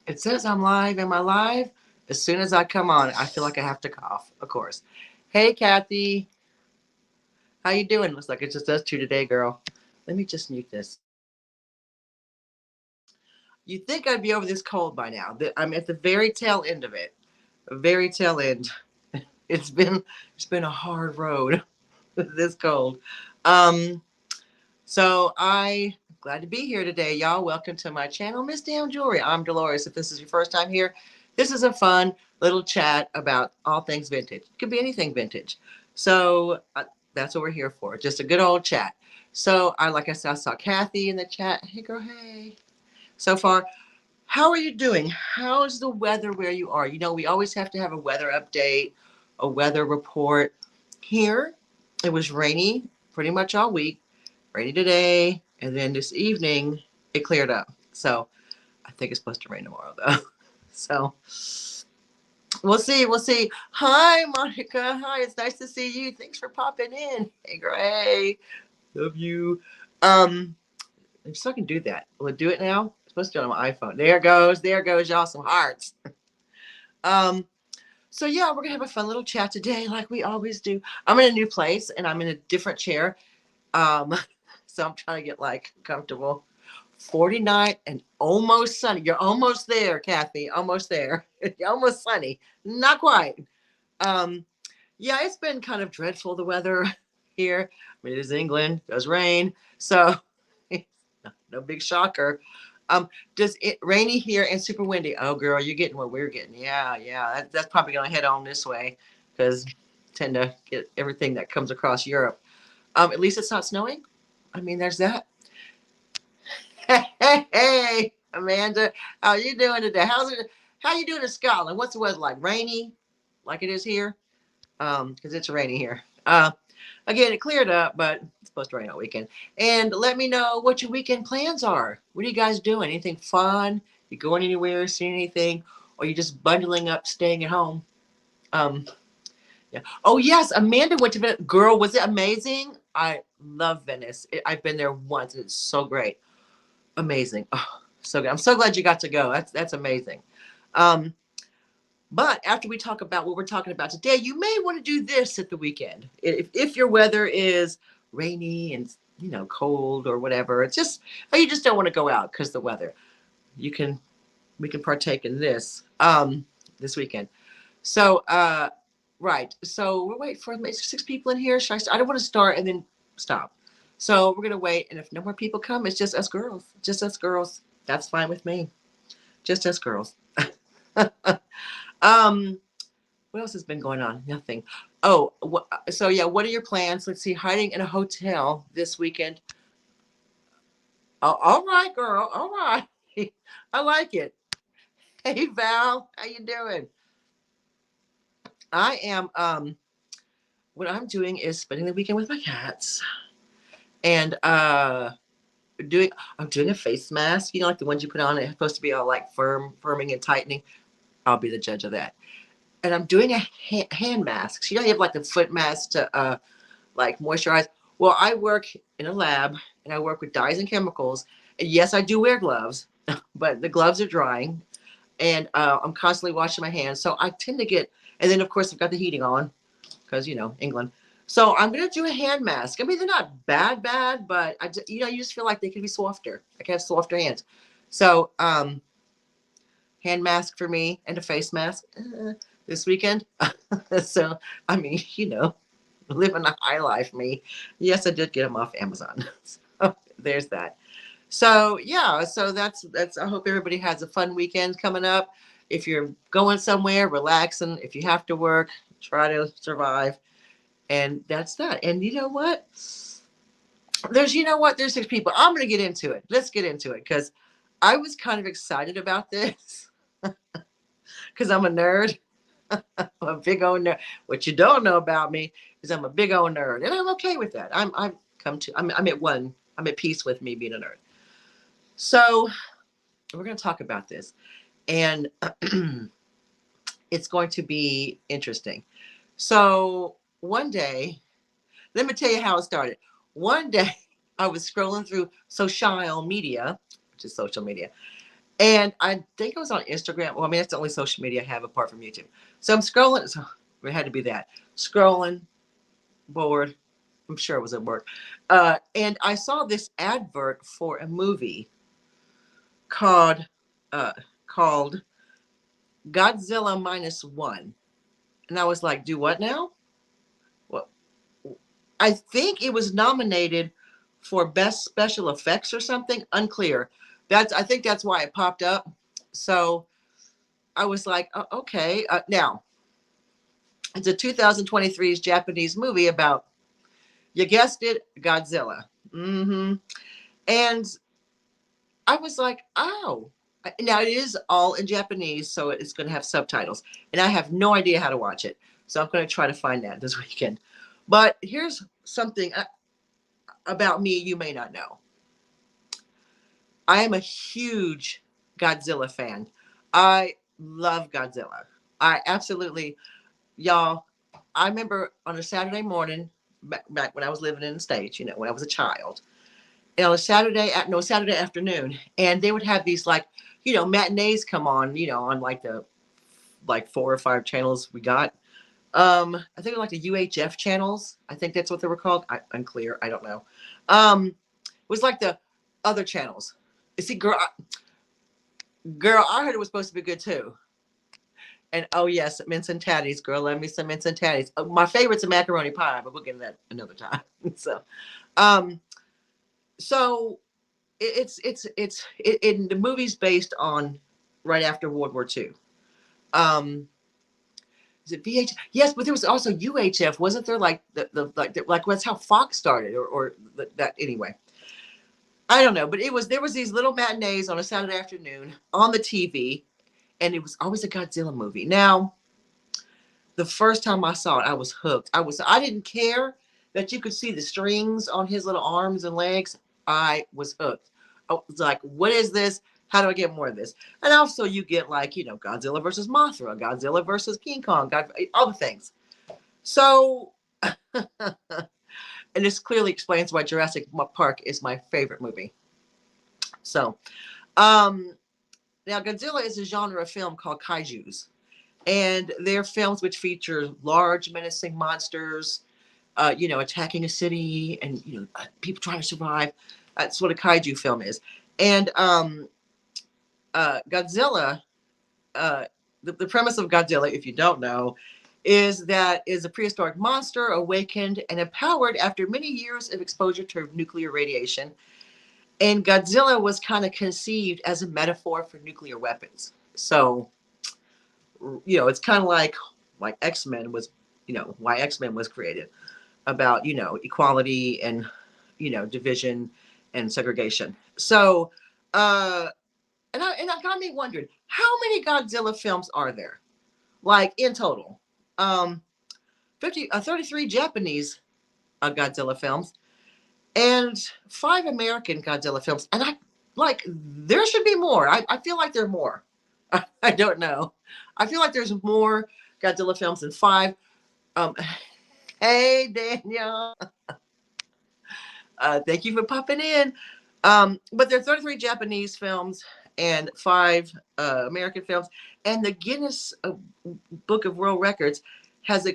It says I'm live. Am I live? As soon as I come on, I feel like I have to cough, of course. Hey, Kathy. How you doing? Looks like it's just us two today, girl. Let me just mute this. You'd think I'd be over this cold by now. I'm at the very tail end of it. Very tail end. It's been it's been a hard road. This cold. Um, so I glad to be here today, y'all. Welcome to my channel, Miss Damn Jewelry. I'm Dolores. If this is your first time here, this is a fun little chat about all things vintage. It could be anything vintage. So that's what we're here for. Just a good old chat. So like I said, I saw Kathy in the chat. Hey, girl. Hey. So far, how are you doing? How's the weather where you are? You know, we always have to have a weather update, a weather report. Here, it was rainy pretty much all week, rainy today, and then this evening it cleared up. So I think it's supposed to rain tomorrow though. So we'll see. We'll see. Hi, Monica. Hi, it's nice to see you. Thanks for popping in. Hey, girl. Hey, love you. Um, I'm still can do that. Will it do it now? I'm supposed to do it on my iPhone. There goes. There goes, y'all. Some hearts. Um, so yeah, we're gonna have a fun little chat today, like we always do. I'm in a new place and I'm in a different chair. Um, so I'm trying to get like comfortable. 49 and almost sunny. You're almost there, Kathy. Almost there. You're almost sunny. Not quite. Um, yeah, it's been kind of dreadful, the weather here. I mean, it is England, it does rain. So no big shocker. Does it rainy here and super windy? Oh, girl, you're getting what we're getting. Yeah, yeah. That's probably going to head on this way because tend to get everything that comes across Europe. At least it's not snowing. I mean, there's that. Hey, Amanda, how you doing today? How's it? How you doing in Scotland? What's the weather like? Rainy, like it is here. Because it's rainy here. Again, it cleared up, but it's supposed to rain all weekend. And let me know what your weekend plans are. What are you guys doing? Anything fun? You going anywhere? Seeing anything? Or you just bundling up, staying at home? Um, yeah. Oh yes, Amanda went to Venice. Girl, was it amazing? I love Venice. I've been there once. It's so great. Amazing. Oh, so good. I'm so glad you got to go. That's amazing. Um, but after we talk about what we're talking about today, you may want to do this at the weekend. If your weather is rainy and cold or whatever, it's just you just don't want to go out because the weather. You can we can partake in this weekend. So right. So we're waiting for six people in here. Should I don't want to start and then stop. So we're gonna wait, and if no more people come, it's just us girls. Just us girls. That's fine with me. Just us girls. um, what else has been going on? Nothing. Oh, so yeah. What are your plans? Let's see. Hiding in a hotel this weekend. Oh, all right, girl. All right. I like it. Hey, Val. How you doing? I am. What I'm doing is spending the weekend with my cats and doing. I'm doing a face mask. You know, like the ones you put on. It's supposed to be all like firming and tightening. I'll be the judge of that. And I'm doing a hand mask. So you know, you have like the foot mask to like moisturize. Well, I work in a lab and I work with dyes and chemicals. And yes, I do wear gloves, but the gloves are drying, and I'm constantly washing my hands. So I tend to get, and then of course I've got the heating on because England. So I'm gonna do a hand mask. I mean, they're not bad, but you just feel like they could be softer. I can have softer hands. So hand mask for me and a face mask this weekend. So I mean, living a high life, me. Yes, I did get them off Amazon. So there's that. So yeah, so that's. I hope everybody has a fun weekend coming up. If you're going somewhere, relaxing. If you have to work, try to survive. And that's that. And you know what? There's six people. I'm gonna get into it. Let's get into it because I was kind of excited about this because I'm a nerd. I'm a big old nerd. What you don't know about me is I'm a big old nerd, and I'm okay with that. I'm at one. I'm at peace with me being a nerd. So we're going to talk about this, and it's going to be interesting. So one day, let me tell you how it started. One day, I was scrolling through social media, which is social media, And I think it was on Instagram. Well, I mean, that's the only social media I have apart from YouTube. So I'm scrolling. So it had to be that. Scrolling, bored. I'm sure it was at work. And I saw this advert for a movie called uh, called Godzilla Minus One. And I was like, do what now? Well, I think it was nominated for best special effects or something. Unclear. I think that's why it popped up. So I was like, okay. Now it's a 2023's Japanese movie about, you guessed it, Godzilla. And I was like, oh. Now it is all in Japanese, so it's going to have subtitles, and I have no idea how to watch it. So I'm going to try to find that this weekend. But here's something about me you may not know. I am a huge Godzilla fan. I love Godzilla. I absolutely, y'all. I remember on a Saturday morning, back when I was living in the States, when I was a child, and on a Saturday afternoon, and they would have these like, matinees come on, on like the 4 or 5 channels we got. I think it was like the UHF channels. I think that's what they were called. Unclear. I don't know. It was like the other channels. You see, girl, I heard it was supposed to be good too. And oh yes, mince and tatties, girl. Love me some mince and tatties. My favorite's a macaroni pie, but we'll get into that another time. um, so the movie's based on right after World War II. Is it VH? Yes, but there was also UHF, wasn't there? Like like that's how Fox started, or that anyway. I don't know, but there was these little matinees on a Saturday afternoon on the TV, and it was always a Godzilla movie. Now, the first time I saw it, I was hooked. I didn't care that you could see the strings on his little arms and legs. I was hooked. I was like, what is this? How do I get more of this? And also you get like, Godzilla versus Mothra, Godzilla versus King Kong, all the things. So, and this clearly explains why Jurassic Park is my favorite movie. So, now Godzilla is a genre of film called kaijus. And they're films which feature large menacing monsters, attacking a city and, people trying to survive. That's what a kaiju film is. And Godzilla, the premise of Godzilla, if you don't know, is a prehistoric monster awakened and empowered after many years of exposure to nuclear radiation. And Godzilla was kind of conceived as a metaphor for nuclear weapons. So, it's kind of like X-Men was, why X-Men was created, about, equality and, division and segregation. So, and I got me wondering, how many Godzilla films are there? Like in total? 33 Japanese Godzilla films and 5 American Godzilla films. And there should be more. I feel like there are more. I don't know. I feel like there's more Godzilla films than 5. Hey, Daniel. Thank you for popping in. But there are 33 Japanese films and 5 American films. And the Guinness Book of World Records has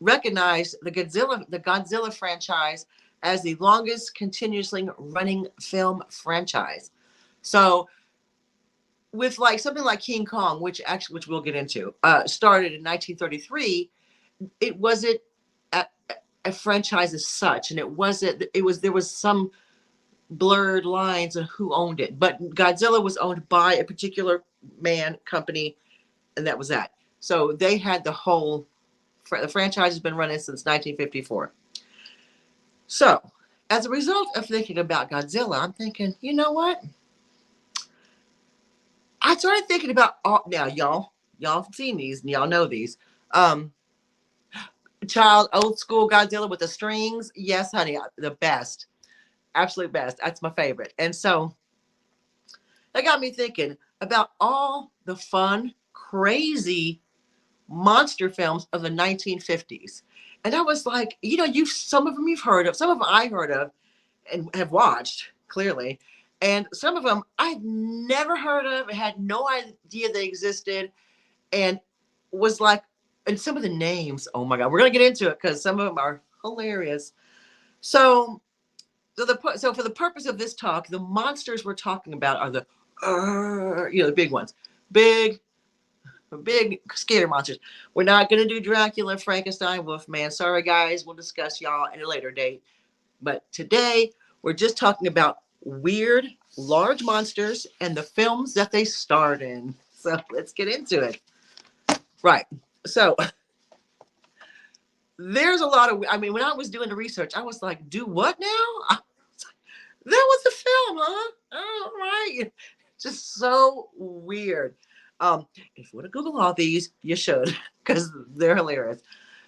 recognized the Godzilla franchise as the longest continuously running film franchise. So with something like King Kong, which we'll get into, started in 1933, it wasn't a franchise as such, and there was some blurred lines on who owned it, but Godzilla was owned by a particular company, and that was that. So they had the franchise has been running since 1954. So as a result of thinking about Godzilla, I'm thinking, you know what? I started thinking about now, y'all have seen these and y'all know these. Old school Godzilla with the strings. Yes, honey, the best. Absolute best. That's my favorite. And so that got me thinking about all the fun, crazy monster films of the 1950s. And I was like, some of them you've heard of, some of them I heard of and have watched, clearly. And some of them I'd never heard of, had no idea they existed, and was like, and some of the names, oh my God, we're going to get into it because some of them are hilarious. So, so for the purpose of this talk, the monsters we're talking about are the big ones, big, big scary monsters. We're not going to do Dracula, Frankenstein, Wolfman. Sorry, guys. We'll discuss y'all at a later date. But today, we're just talking about weird, large monsters and the films that they starred in. So let's get into it. Right. So there's a lot of, I mean, when I was doing the research, I was like, do what now? That was the film, huh? All right. Just so weird. If you want to Google all these, you should, because they're hilarious.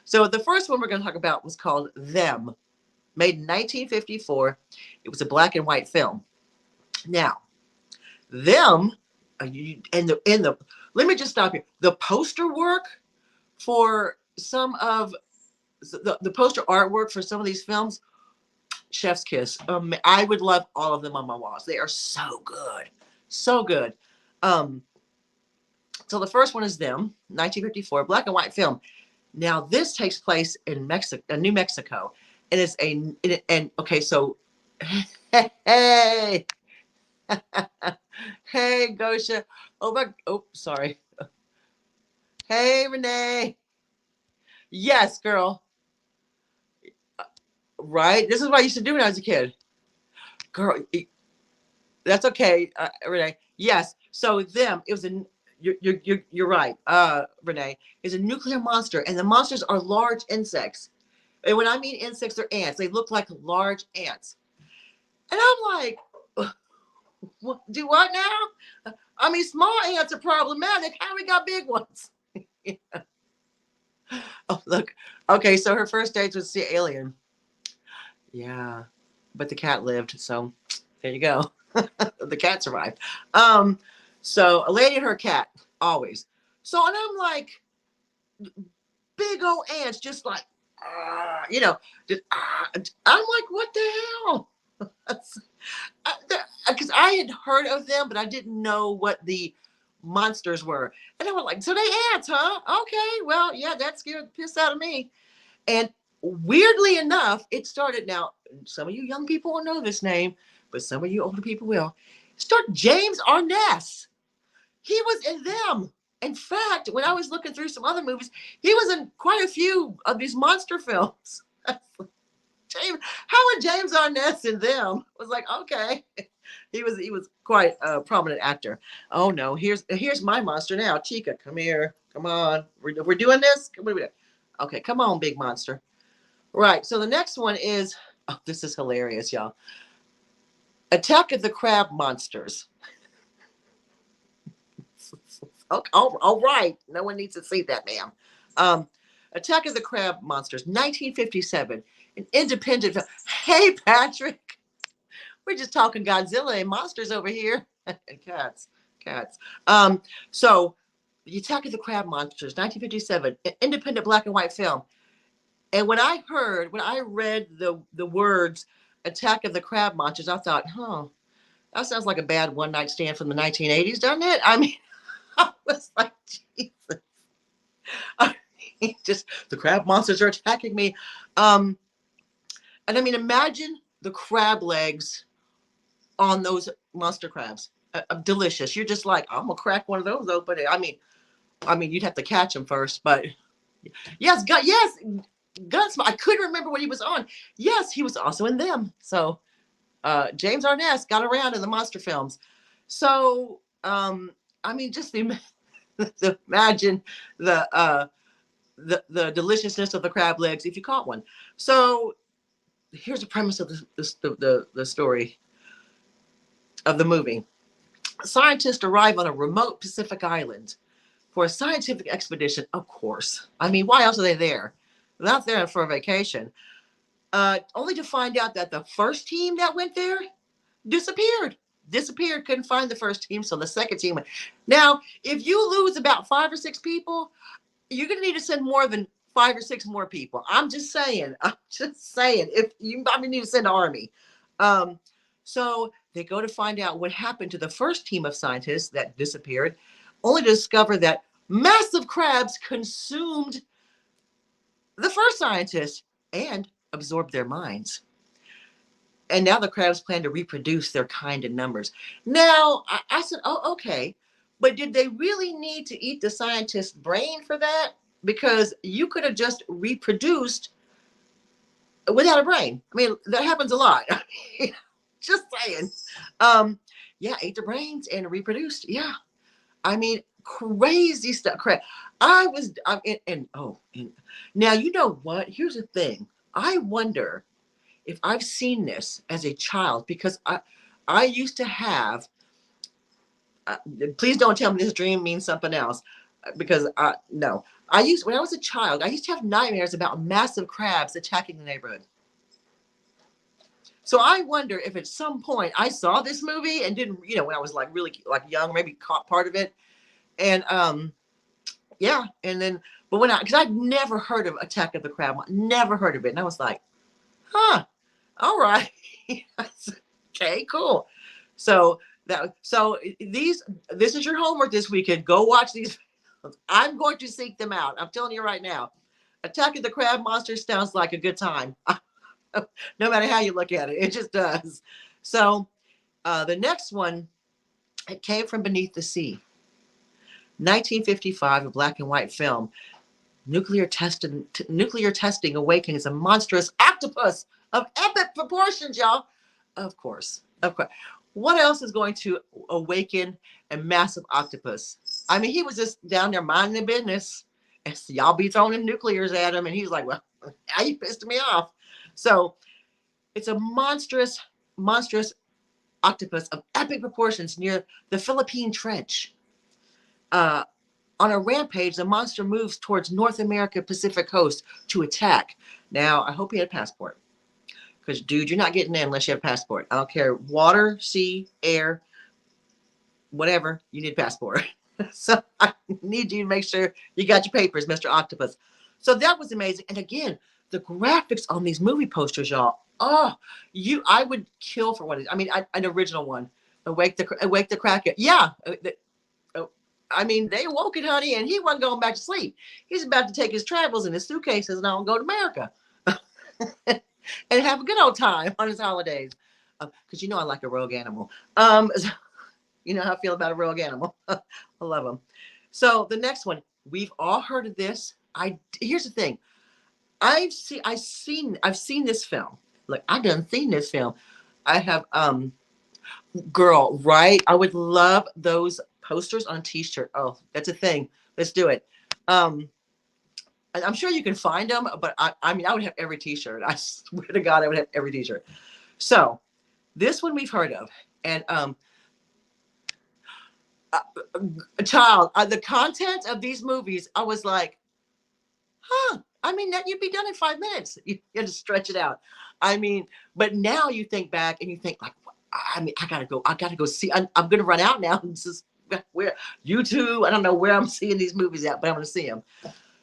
So the first one we're going to talk about was called Them, made in 1954. It was a black and white film. Now, Them, let me just stop here. The poster work for some of the poster artwork for some of these films, chef's kiss. I would love all of them on my walls. They are so good, so good. So the first one is Them, 1954, black and white film. Now this takes place in Mexico, New Mexico, and it's okay. So, hey, hey, Gosha. Sorry. Hey, Renee. Yes, girl. Right. This is what I used to do when I was a kid. Girl, that's okay, Renee. Yes. So Them, it was a. You're right, Renee. Is a nuclear monster, and the monsters are large insects. And when I mean insects, they're ants. They look like large ants. And I'm like, do what now? I mean, small ants are problematic. How we got big ones? Oh, look. Okay, so her first date was the alien. Yeah, but the cat lived. So there you go. The cat survived. So a lady and her cat always. So and I'm like, big old ants, just like, I'm like, what the hell? Because I had heard of them, but I didn't know what the monsters were. And I was like, so they ants, huh? Okay, well, yeah, that scared the piss out of me. And weirdly enough, it started now. Some of you young people will know this name, but some of you older people will. Start James Arness. He was in Them. In fact, when I was looking through some other movies, he was in quite a few of these monster films. James, how would James Arness in Them? I was like, okay. He was quite a prominent actor. Oh no, here's my monster now. Chica, come here. Come on. We're doing this? Okay, come on, big monster. Right. So the next one is, oh, this is hilarious, y'all. Attack of the Crab Monsters. Okay, all right. No one needs to see that, ma'am. Attack of the Crab Monsters, 1957, an independent film. Hey, Patrick. We're just talking Godzilla and monsters over here. And cats. So, The Attack of the Crab Monsters, 1957, an independent black and white film. And when I read the words Attack of the Crab Monsters, I thought, that sounds like a bad one night stand from the 1980s, doesn't it? I mean, I was like, Jesus. I mean, just the crab monsters are attacking me. And I mean, imagine the crab legs on those monster crabs. Delicious. You're just like, I'm gonna crack one of those open. I mean, you'd have to catch them first, but yes, Gunsmoke. I couldn't remember what he was on. Yes, he was also in Them. So James Arness got around in the monster films. So I mean, just imagine the deliciousness of the crab legs if you caught one. So here's the premise of the story of the movie. Scientists arrive on a remote Pacific island for a scientific expedition, of course. I mean, why else are they there? They're not there for a vacation. Only to find out that the first team that went there disappeared. Couldn't find the first team, so the second team went. Now, if you lose about 5 or 6 people, you're going to need to send more than 5 or 6 more people. I'm just saying. If you probably need to send an army. So they go to find out what happened to the first team of scientists that disappeared, only to discover that massive crabs consumed the first scientists and absorbed their minds. And now the crabs plan to reproduce their kind in numbers. Now, I said, oh, okay. But did they really need to eat the scientist's brain for that? Because you could have just reproduced without a brain. I mean, that happens a lot. Just saying. Yeah, ate the brains and reproduced. Yeah. I mean, crazy stuff. I was, and now, you know what? Here's the thing. I wonder if I've seen this as a child, because I used to have, uh, please don't tell me this dream means something else, because no. When I was a child, I used to have nightmares about massive crabs attacking the neighborhood. So I wonder if at some point I saw this movie and didn't, when I was like really like young, maybe caught part of it. And yeah, and then, but because I'd never heard of Attack of the Crab, never heard of it. And I was like, huh, all right. Okay, cool. So this is your homework this weekend. Go watch these. I'm going to seek them out. I'm telling you right now. Attack of the Crab Monsters sounds like a good time. No matter how you look at it, it just does. So the next one, it came from beneath the sea. 1955, a black and white film. Nuclear testing awakens a monstrous octopus of epic proportions, y'all. Of course. What else is going to awaken a massive octopus? I mean, he was just down there minding the business, and so y'all be throwing nuclears at him, and he's like, "Well, now you pissed me off." So it's a monstrous octopus of epic proportions near the Philippine Trench. On a rampage, the monster moves towards North America Pacific coast to attack. Now, I hope he had a passport. Because, dude, you're not getting in unless you have a passport. I don't care. Water, sea, air, whatever, you need a passport. So I need you to make sure you got your papers, Mr. Octopus. So that was amazing. And again, the graphics on these movie posters, y'all. Oh, I would kill for one. I mean, an original one. Awake the Kraken. Yeah. I mean, they woke it, honey, and he wasn't going back to sleep. He's about to take his travels and his suitcases and all go to America and have a good old time on his holidays. Because I like a rogue animal. You know how I feel about a rogue animal. I love them. So the next one, we've all heard of this. Here's the thing. I've seen this film. Look, I done seen this film. I have girl, right? I would love those posters on a t-shirt. Oh, that's a thing. Let's do it. I'm sure you can find them, but I mean, I would have every t-shirt. I swear to God, I would have every t-shirt. So this one we've heard of. And child, the content of these movies, I was like, huh, I mean, that you'd be done in 5 minutes. You had to stretch it out. I mean, but now you think back and you think like, I mean, I gotta go see. I'm gonna run out now. This is where YouTube. I don't know where I'm seeing these movies at, but I'm gonna see them.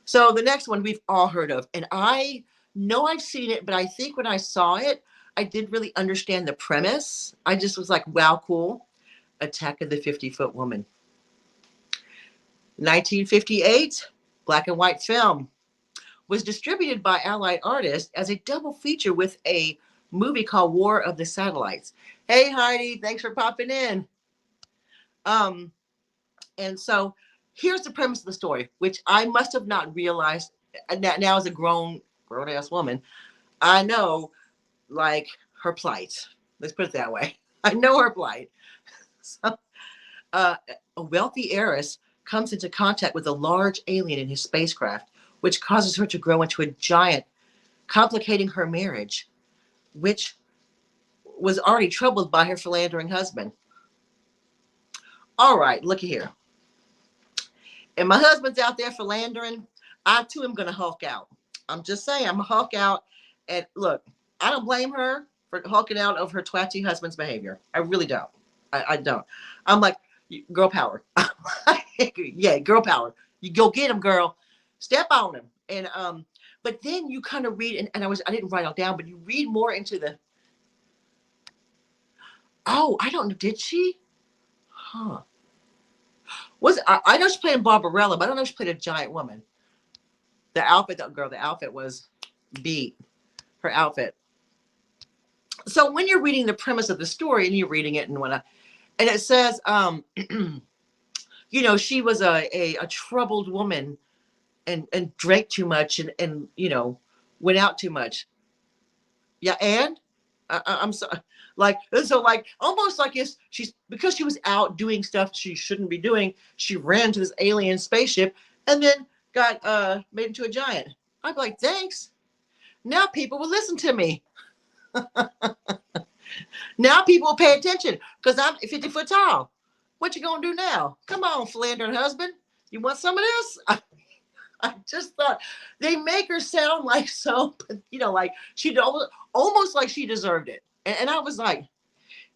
So the next one we've all heard of, and I know I've seen it, but I think when I saw it, I didn't really understand the premise. I just was like, wow, cool. Attack of the 50-Foot Woman. 1958, black and white film. Was distributed by Allied Artists as a double feature with a movie called War of the Satellites. Hey, Heidi, thanks for popping in. And so here's the premise of the story, which I must have not realized now as a grown-ass woman. I know, like, her plight. Let's put it that way. I know her plight. So, a wealthy heiress comes into contact with a large alien in his spacecraft, which causes her to grow into a giant, complicating her marriage, which was already troubled by her philandering husband. All right, looky here. And my husband's out there philandering. I too am going to hulk out. I'm just saying, I'm going to hulk out. And look, I don't blame her for hulking out of her twatty husband's behavior. I really don't. I don't. I'm like, girl power. Yeah, girl power. You go get him, girl. Step on him. And but then you kind of read, and I didn't write it all down, but you read more into Oh, I don't know. Did she? Huh. I know she played Barbarella, but I don't know if she played a giant woman. The outfit was beat. Her outfit. So when you're reading the premise of the story and you're reading it and whatnot, and it says, she was a troubled woman and drank too much and went out too much. Yeah, and I'm sorry. Like almost like she's because she was out doing stuff she shouldn't be doing. She ran to this alien spaceship and then got made into a giant. I'd be like, thanks. Now people will listen to me. Now people will pay attention because I'm 50 foot tall. What you gonna do now? Come on, philandering husband. You want some of this? I just thought they make her sound like so, like she almost like she deserved it. And I was like,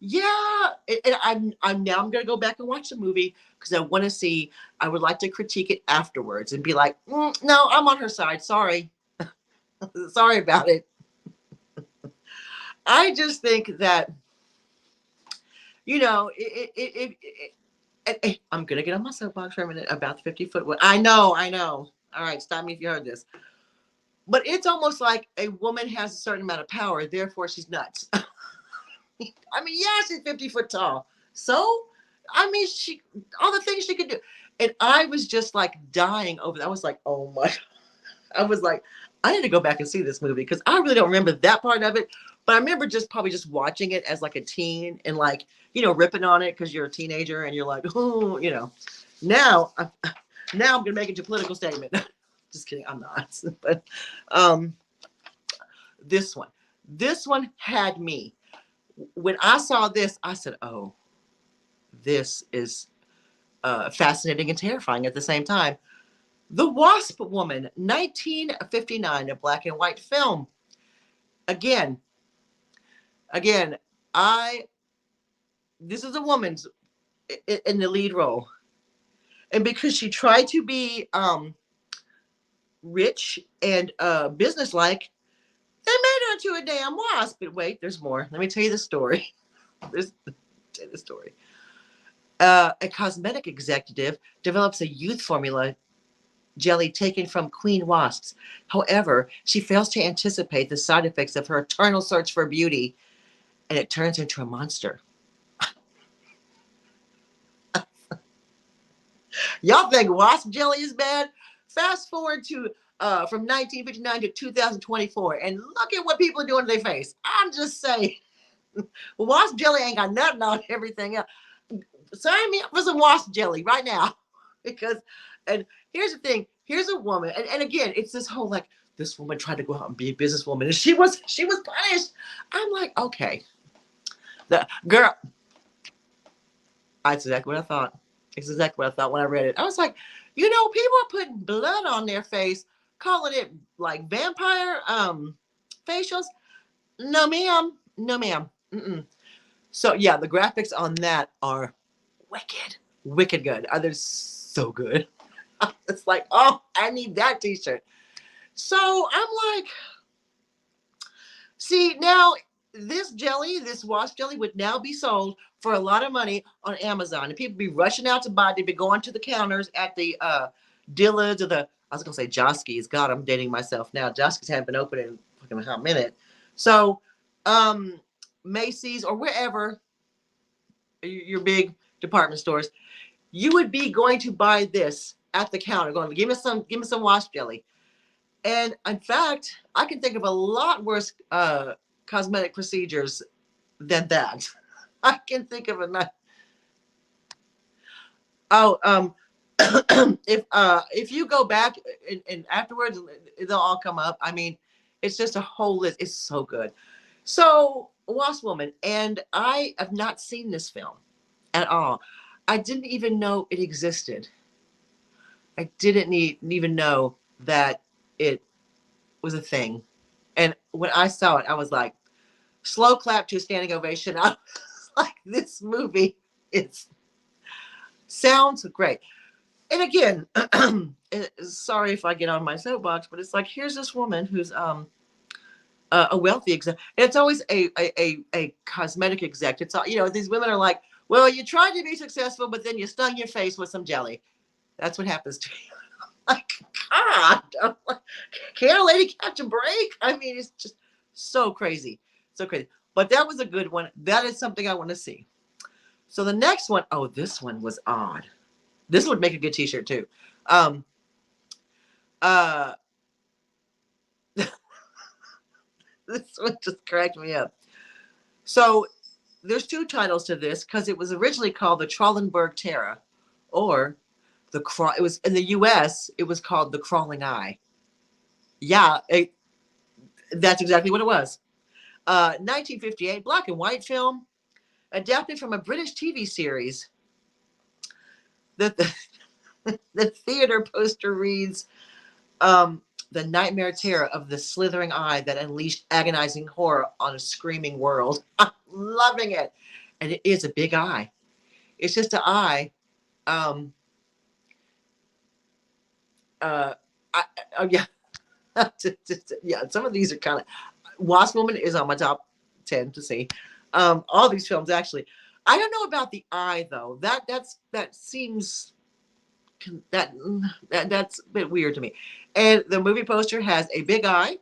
yeah. And I'm gonna go back and watch the movie because I want to see. I would like to critique it afterwards and be like, no, I'm on her side. Sorry, sorry about it. I just think that I'm gonna get on my soapbox for a minute about the 50-foot one. I know. All right, stop me if you heard this. But it's almost like a woman has a certain amount of power, therefore she's nuts. I mean, yeah, she's 50 foot tall. So, I mean, all the things she could do. And I was just like dying over that. I was like, oh my. I was like, I need to go back and see this movie because I really don't remember that part of it. But I remember probably just watching it as like a teen and like, ripping on it because you're a teenager and you're like, oh, Now, now I'm going to make it a political statement. Just kidding. I'm not. But this one had me. When I saw this, I said, oh, this is fascinating and terrifying at the same time. The Wasp Woman, 1959, a black and white film. Again, this is a woman's in the lead role. And because she tried to be rich and businesslike, they made her into a damn wasp. But wait, there's more. Let me tell you the story. A cosmetic executive develops a youth formula jelly taken from queen wasps. However, she fails to anticipate the side effects of her eternal search for beauty, and it turns into a monster. Y'all think wasp jelly is bad? Fast forward to from 1959 to 2024, and look at what people are doing to their face. I'm just saying, wasp jelly ain't got nothing on everything else. Sign me up for some wasp jelly right now, because, and here's the thing. Here's a woman, and again, it's this whole like this woman tried to go out and be a businesswoman, and she was punished. I'm like, okay, the girl. That's exactly what I thought. It's exactly what I thought when I read it. I was like, people are putting blood on their face, calling it like vampire facials. No, ma'am. No, ma'am. Mm-mm. So yeah, the graphics on that are wicked good. They're so good. It's like, oh, I need that T-shirt. So I'm like, see now. This wasp jelly would now be sold for a lot of money on Amazon. And people be rushing out to buy it. They'd be going to the counters at the Dillard's or I was going to say Joskeys. God, I'm dating myself now. Joskeys haven't been open in fucking a hot minute. So Macy's or wherever, your big department stores, you would be going to buy this at the counter, going, give me some wasp jelly. And in fact, I can think of a lot worse cosmetic procedures than that. I can think of a if you go back and afterwards they'll all come up. I mean, it's just a whole list. It's so good. So Wasp Woman, and I have not seen this film at all. I didn't even know it existed. I didn't even know that it was a thing. And when I saw it, I was like, slow clap to a standing ovation. I was like, this movie sounds great. And again, sorry if I get on my soapbox, but it's like, here's this woman who's a wealthy exec. It's always a cosmetic exec. It's all, these women are like, well, you tried to be successful, but then you stung your face with some jelly. That's what happens to you. Like, God, I'm like, can't a lady catch a break? I mean, it's just so crazy. So crazy. But that was a good one. That is something I want to see. So the next one, oh, this one was odd. This would make a good t-shirt too. This one just cracked me up. So there's two titles to this because it was originally called the Trollenberg Terror, or it was in the U.S. It was called the Crawling Eye. Yeah, that's exactly what it was. 1958 black and white film adapted from a British TV series. The theater poster reads, the nightmare terror of the slithering eye that unleashed agonizing horror on a screaming world. I'm loving it. And it is a big eye. It's just an eye. Yeah. Yeah, some of these are kind of. Wasp Woman is on my top 10 to see. All these films, actually. I don't know about the eye, though. That seems that's a bit weird to me. And the movie poster has a big eye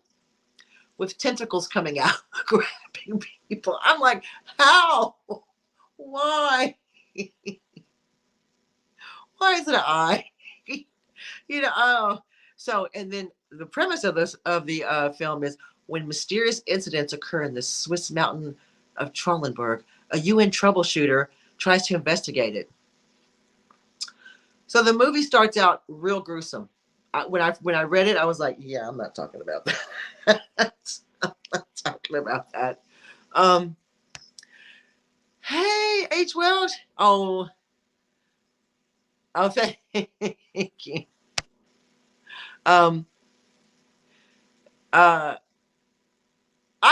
with tentacles coming out, grabbing people. I'm like, how? Why? Why is it an eye? Oh. So, and then the premise of the film is when mysterious incidents occur in the Swiss mountain of Trollenberg, a UN troubleshooter tries to investigate it. So the movie starts out real gruesome. When I read it, I was like, yeah, I'm not talking about that. I'm not talking about that. Hey, H. Welch. Oh, thank you. I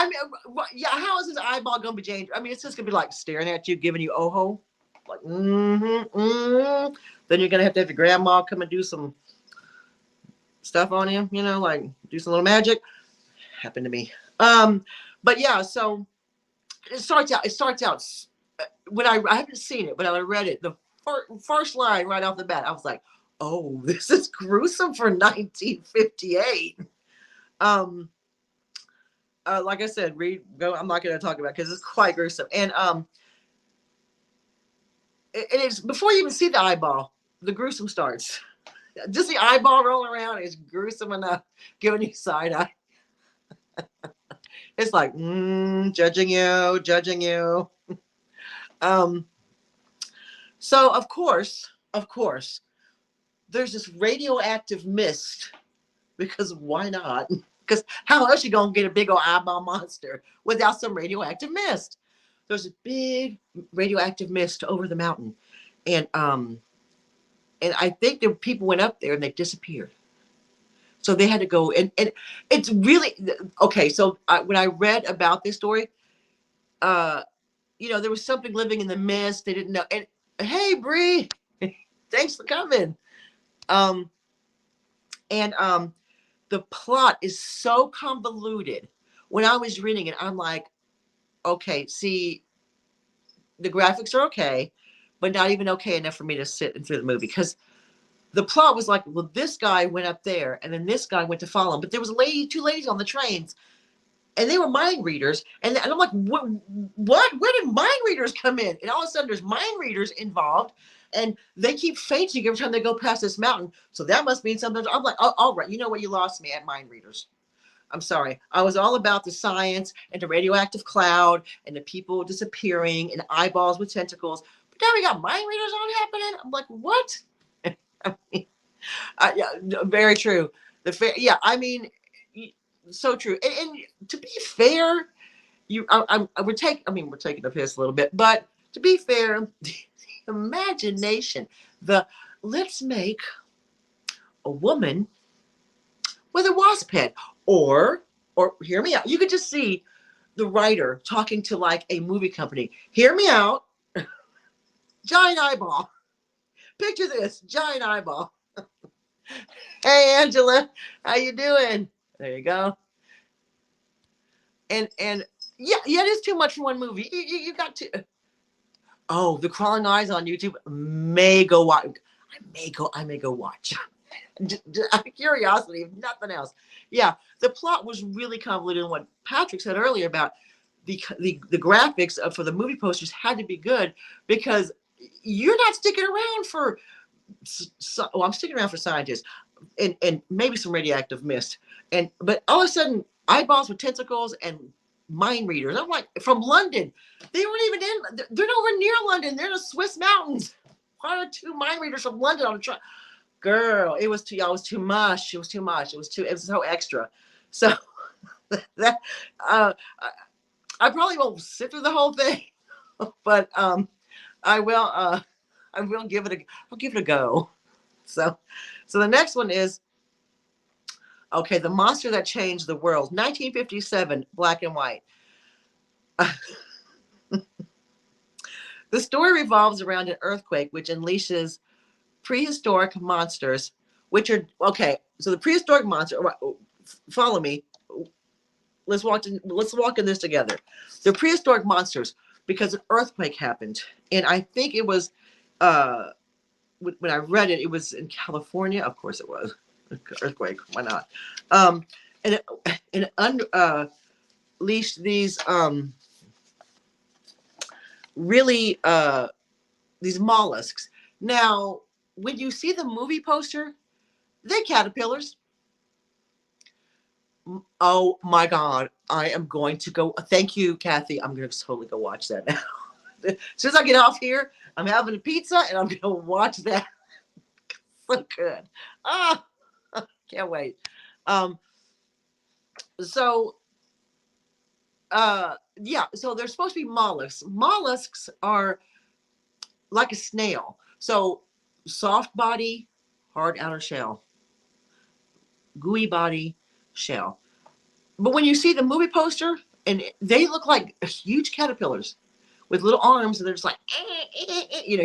mean, yeah. How is his eyeball gonna be changed? I mean, it's just gonna be like staring at you, giving you oho, like Then you're gonna have to have your grandma come and do some stuff on him, like do some little magic. Happened to me. But yeah, so it starts out when I haven't seen it, but I read it. The first line right off the bat, I was like, oh, this is gruesome for 1958. Like I said, go. I'm not going to talk about it because it's quite gruesome. And it is before you even see the eyeball, the gruesome starts. Just the eyeball rolling around is gruesome enough, giving you side eye. It's like judging you. So of course, there's this radioactive mist, because why not? Because how else you gonna get a big old eyeball monster without some radioactive mist? There's a big radioactive mist over the mountain, and I think the people went up there and they disappeared. So they had to go, and it's really okay. So when I read about this story, there was something living in the mist. They didn't know. And hey, Bree, thanks for coming. The plot is so convoluted. When I was reading it, I'm like, okay, see, the graphics are okay, but not even okay enough for me to sit through the movie, because the plot was like, well, this guy went up there, and then this guy went to follow him. But there was two ladies on the trains, and they were mind readers. And I'm like, what? Where did mind readers come in? And all of a sudden, there's mind readers involved, and they keep fainting every time they go past this mountain. So that must mean something. I'm like, oh, all right, you know what? You lost me at mind readers. I'm sorry. I was all about the science and the radioactive cloud and the people disappearing and eyeballs with tentacles. But now we got mind readers on happening. I'm like, what? I mean, yeah, very true. Yeah, I mean, so true. And to be fair, we're taking a piss a little bit, but to be fair, the imagination, let's make a woman with a wasp head, or hear me out. You could just see the writer talking to like a movie company. Hear me out. Giant eyeball. Picture this, giant eyeball. Hey, Angela, how you doing? There you go. And yeah, it is too much for one movie. You got to. Oh, The Crawling Eyes on YouTube. May go watch. I may go watch. Out of curiosity, if nothing else. Yeah, the plot was really convoluted, and what Patrick said earlier about the graphics for the movie posters had to be good because you're not sticking around for. Well, I'm sticking around for scientists and maybe some radioactive mist, but all of a sudden eyeballs with tentacles and mind readers. I'm like, from London. They weren't even in. They're nowhere near London. They're in the Swiss mountains. Why are two mind readers from London on a truck? Girl, it was too. It was too much. It was too much. It was too. It was so extra. So that I probably won't sit through the whole thing, but I will. I will give it a. I'll give it a go. So the next one is okay. The Monster That Changed the World, 1957, black and white. The story revolves around an earthquake which unleashes prehistoric monsters, which are okay. So the prehistoric monster. Follow me. Let's walk in this together. The prehistoric monsters, because an earthquake happened, and I think it was when I read it, it was in California. Of course, it was earthquake. Why not? And it unleashed these really these mollusks. Now, when you see the movie poster, they're caterpillars. Oh my God. I am going to go. Thank you, Kathy. I'm going to totally go watch that now. As soon as I get off here, I'm having a pizza and I'm going to watch that. So good. Oh, can't wait. So yeah, so they're supposed to be mollusks. Mollusks are like a snail. So soft body, hard outer shell, gooey body, shell. But when you see the movie poster, and they look like huge caterpillars with little arms, and they're just like, you know.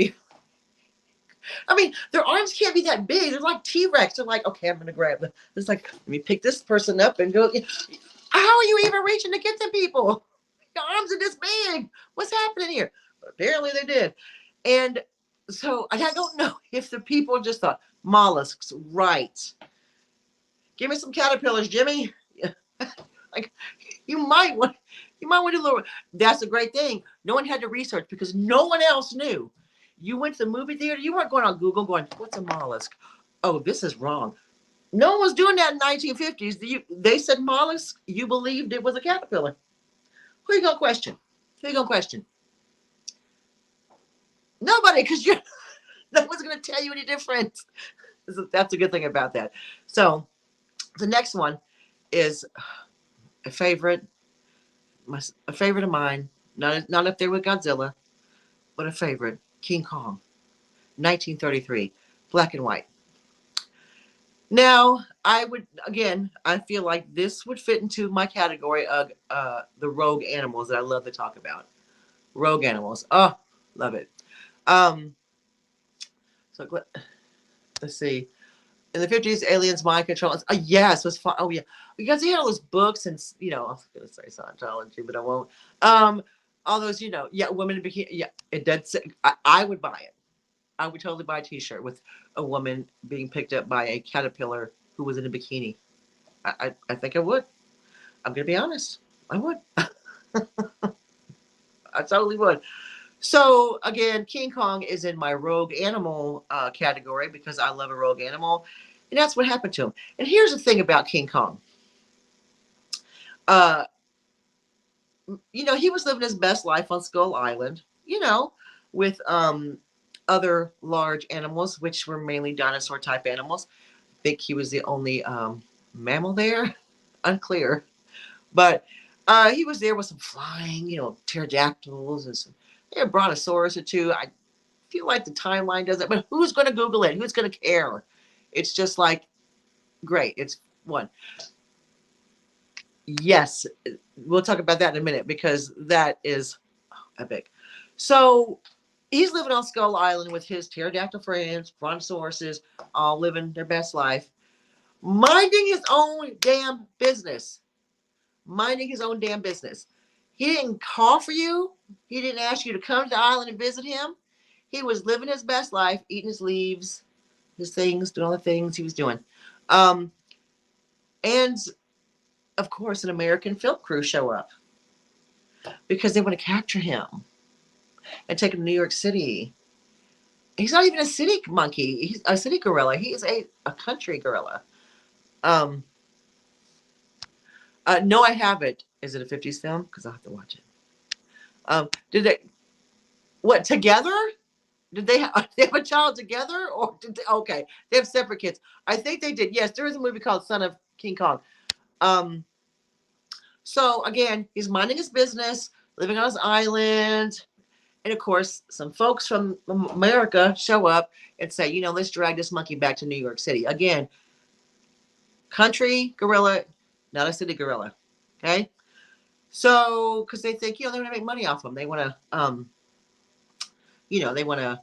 I mean, their arms can't be that big. They're like T-Rex. They're like, okay, I'm gonna grab them. It's like, let me pick this person up and go. How are you even reaching to get them people? Your arms are this big. What's happening here? But apparently they did. And so I don't know if the people just thought mollusks, right? Give me some caterpillars, Jimmy. Like you might want to lower. That's a great thing. No one had to research because no one else knew. You went to the movie theater. You weren't going on Google going, what's a mollusk? Oh, this is wrong. No one was doing that in the 1950s. They said mollusk. You believed it was a caterpillar. Who are you going to question? Who are you going to question? Nobody, because no one's going to tell you any difference. That's a good thing about that. So the next one is a favorite of mine. Not up there with Godzilla, but a favorite. King Kong, 1933, black and white. Now, I feel like this would fit into my category of the rogue animals that I love to talk about. Rogue animals. Oh, love it. So let's see. In the 50s, aliens, mind control. Yes, it was fun. Oh, yeah. Because he had all those books and, I was going to say Scientology, but I won't. All those, women in bikini. Yeah, I would buy it. I would totally buy a T-shirt with a woman being picked up by a caterpillar who was in a bikini. I think I would. I'm going to be honest. I would. I totally would. So, again, King Kong is in my rogue animal category because I love a rogue animal. And that's what happened to him. And here's the thing about King Kong. He was living his best life on Skull Island, with other large animals, which were mainly dinosaur type animals. I think he was the only mammal there. Unclear. But he was there with some flying, pterodactyls and some brontosaurus or two. I feel like the timeline does it, but who's going to Google it? Who's going to care? It's just like, great. It's one. Yes, we'll talk about that in a minute because that is epic. So he's living on Skull Island with his pterodactyl friends, brontosauruses, all living their best life, minding his own damn business. minding his own damn business. He didn't call for you. He didn't ask you to come to the island and visit him. He was living his best life, eating his leaves, his things, doing all the things he was doing. Um, and of course, an American film crew show up because they want to capture him and take him to New York City. He's not even a city monkey. He's a city gorilla. He is a country gorilla. Um, no, I haven't. Is it a 50s film? Because I'll have to watch it. Did they, what, together? Did they have a child together? Or did they, okay, they have separate kids. I think they did. Yes, there is a movie called Son of King Kong. So again, he's minding his business, living on his island. And of course, some folks from America show up and say, let's drag this monkey back to New York City. Again, country gorilla, not a city gorilla. Okay. So, because they think, they're going to make money off him. They want to, they want to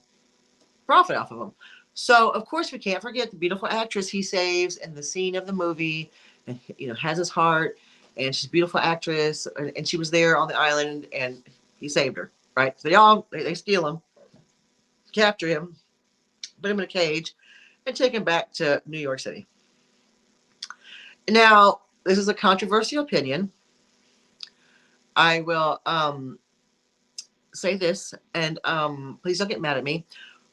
profit off of him. So, of course, we can't forget the beautiful actress he saves in the scene of the movie, and has his heart, and she's a beautiful actress, and she was there on the island, and he saved her. Right? So they steal him, capture him, put him in a cage, and take him back to New York City. Now, this is a controversial opinion. I will say this, and please don't get mad at me.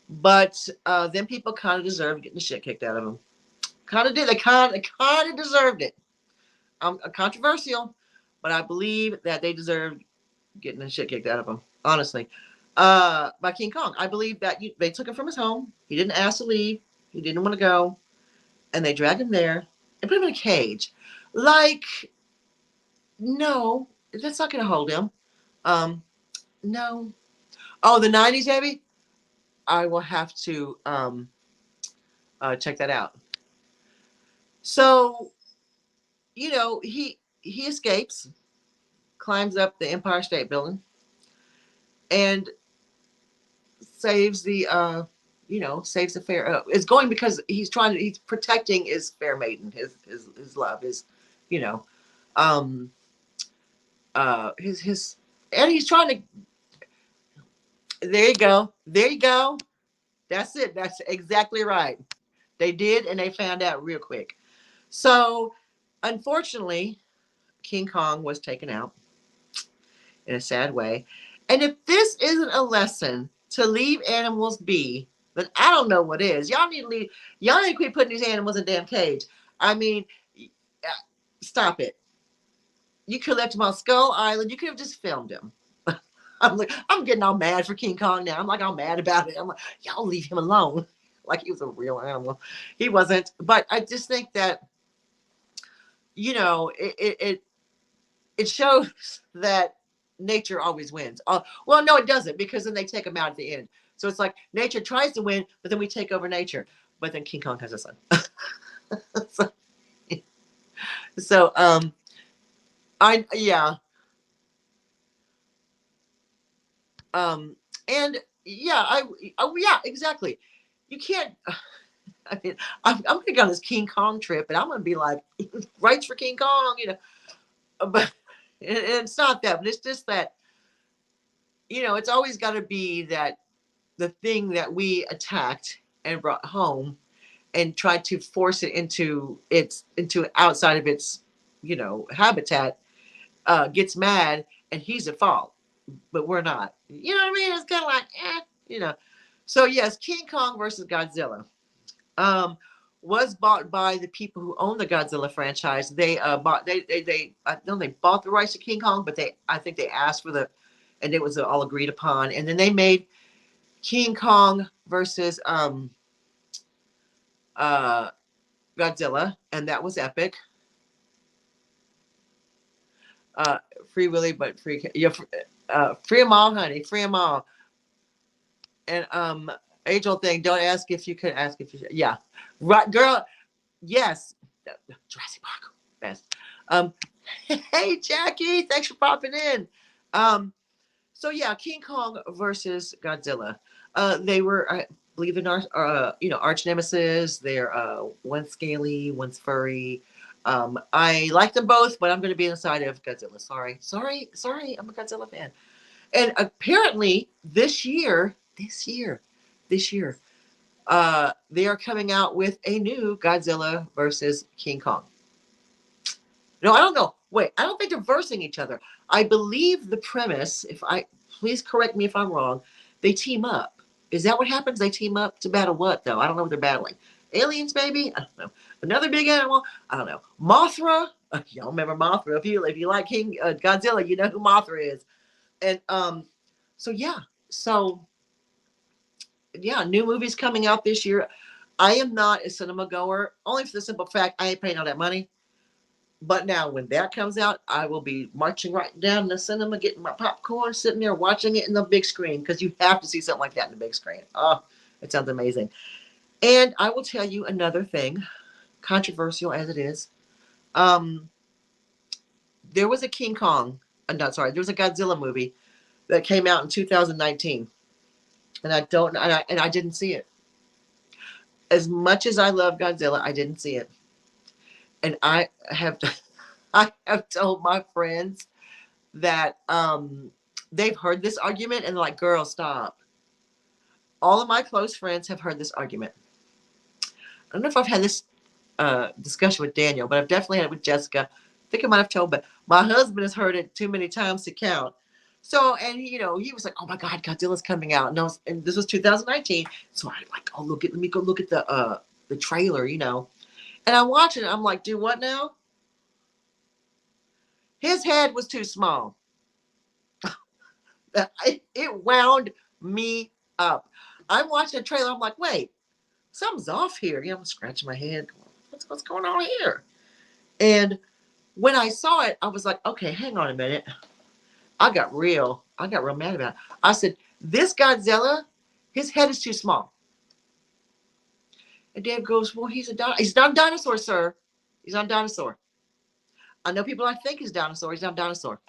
But then people kind of deserved getting the shit kicked out of them. Kind of did. They kind of deserved it. Controversial, but I believe that they deserved getting the shit kicked out of them. Honestly, by King Kong. I believe that they took him from his home. He didn't ask to leave. He didn't want to go, and they dragged him there and put him in a cage. Like, no, that's not going to hold him. No. Oh, the 90s, baby? I will have to check that out. So, he escapes, climbs up the Empire State Building, and saves the saves the fair. It's going because he's protecting his fair maiden, his love, his his and he's trying to. There you go. That's it. That's exactly right. They did, and they found out real quick. So, unfortunately, King Kong was taken out in a sad way. And if this isn't a lesson to leave animals be, then I don't know what is. Y'all need to leave. Y'all need to quit putting these animals in a damn cage. I mean, stop it. You could have left him on Skull Island. You could have just filmed him. I'm getting all mad for King Kong now. I'm like all mad about it. I'm like, y'all leave him alone. Like he was a real animal. He wasn't. But I just think that, it shows that nature always wins. Well, no, it doesn't, because then they take him out at the end. So it's like nature tries to win, but then we take over nature. But then King Kong has a son. so and yeah, yeah, exactly. You can't. I mean, I'm going to go on this King Kong trip, and I'm going to be like, rights for King Kong, But it's not that, but it's just that, it's always got to be that the thing that we attacked and brought home and tried to force it into outside of its, habitat, gets mad, and he's at fault, but we're not. You know what I mean? It's kind of like, So yes, King Kong versus Godzilla. Was bought by the people who own the Godzilla franchise. They bought I know they bought the rights to King Kong, but I think they asked for and it was all agreed upon. And then they made King Kong versus Godzilla, and that was epic. Free Willy, but free free them all, honey, free them all. And age old thing. Don't ask if you could, ask if you should. Yeah, right, girl. Yes, Jurassic Park best. Hey Jackie, thanks for popping in. So yeah, King Kong versus Godzilla. They were, I believe, in our arch nemesis. They're one's scaly, one's furry. I like them both, but I'm going to be on the side of Godzilla. Sorry. I'm a Godzilla fan. And apparently this year, they are coming out with a new Godzilla versus King Kong. No, I don't know. Wait, I don't think they're versing each other. I believe the premise, if I please correct me if I'm wrong, they team up. Is that what happens? They team up to battle what though? I don't know what they're battling. Aliens, maybe? I don't know. Another big animal? I don't know. Mothra? Y'all remember Mothra? If you like King Godzilla, you know who Mothra is. And so yeah, so yeah, new movies coming out this year. I am not a cinema goer, only for the simple fact I ain't paying all that money. But now, when that comes out, I will be marching right down the cinema, getting my popcorn, sitting there watching it in the big screen because you have to see something like that in the big screen. Oh, it sounds amazing. And I will tell you another thing, controversial as it is. Um, there was a King Kong, no, sorry, there was a Godzilla movie that came out in 2019, and I didn't see it. As much as I love Godzilla, I didn't see it, and I have I have told my friends that they've heard this argument and they're like, girl, stop. All of my close friends have heard this argument. I don't know if I've had this discussion with Daniel, but I've definitely had it with Jessica. I think I might have told, but my husband has heard it too many times to count. So, and he was like, "Oh my God, Godzilla's coming out!" And this was 2019. So I like, "Oh, let me go look at the trailer," And I'm watching it. I'm like, "Do what now?" His head was too small. It wound me up. I'm watching the trailer. I'm like, "Wait, something's off here." I'm scratching my head. What's going on here? And when I saw it, I was like, "Okay, hang on a minute." I got real mad about it. I said, "This Godzilla, his head is too small." And Dave goes, "Well, he's not a dinosaur, sir. He's not a dinosaur. I know people like think he's a dinosaur. He's not a dinosaur.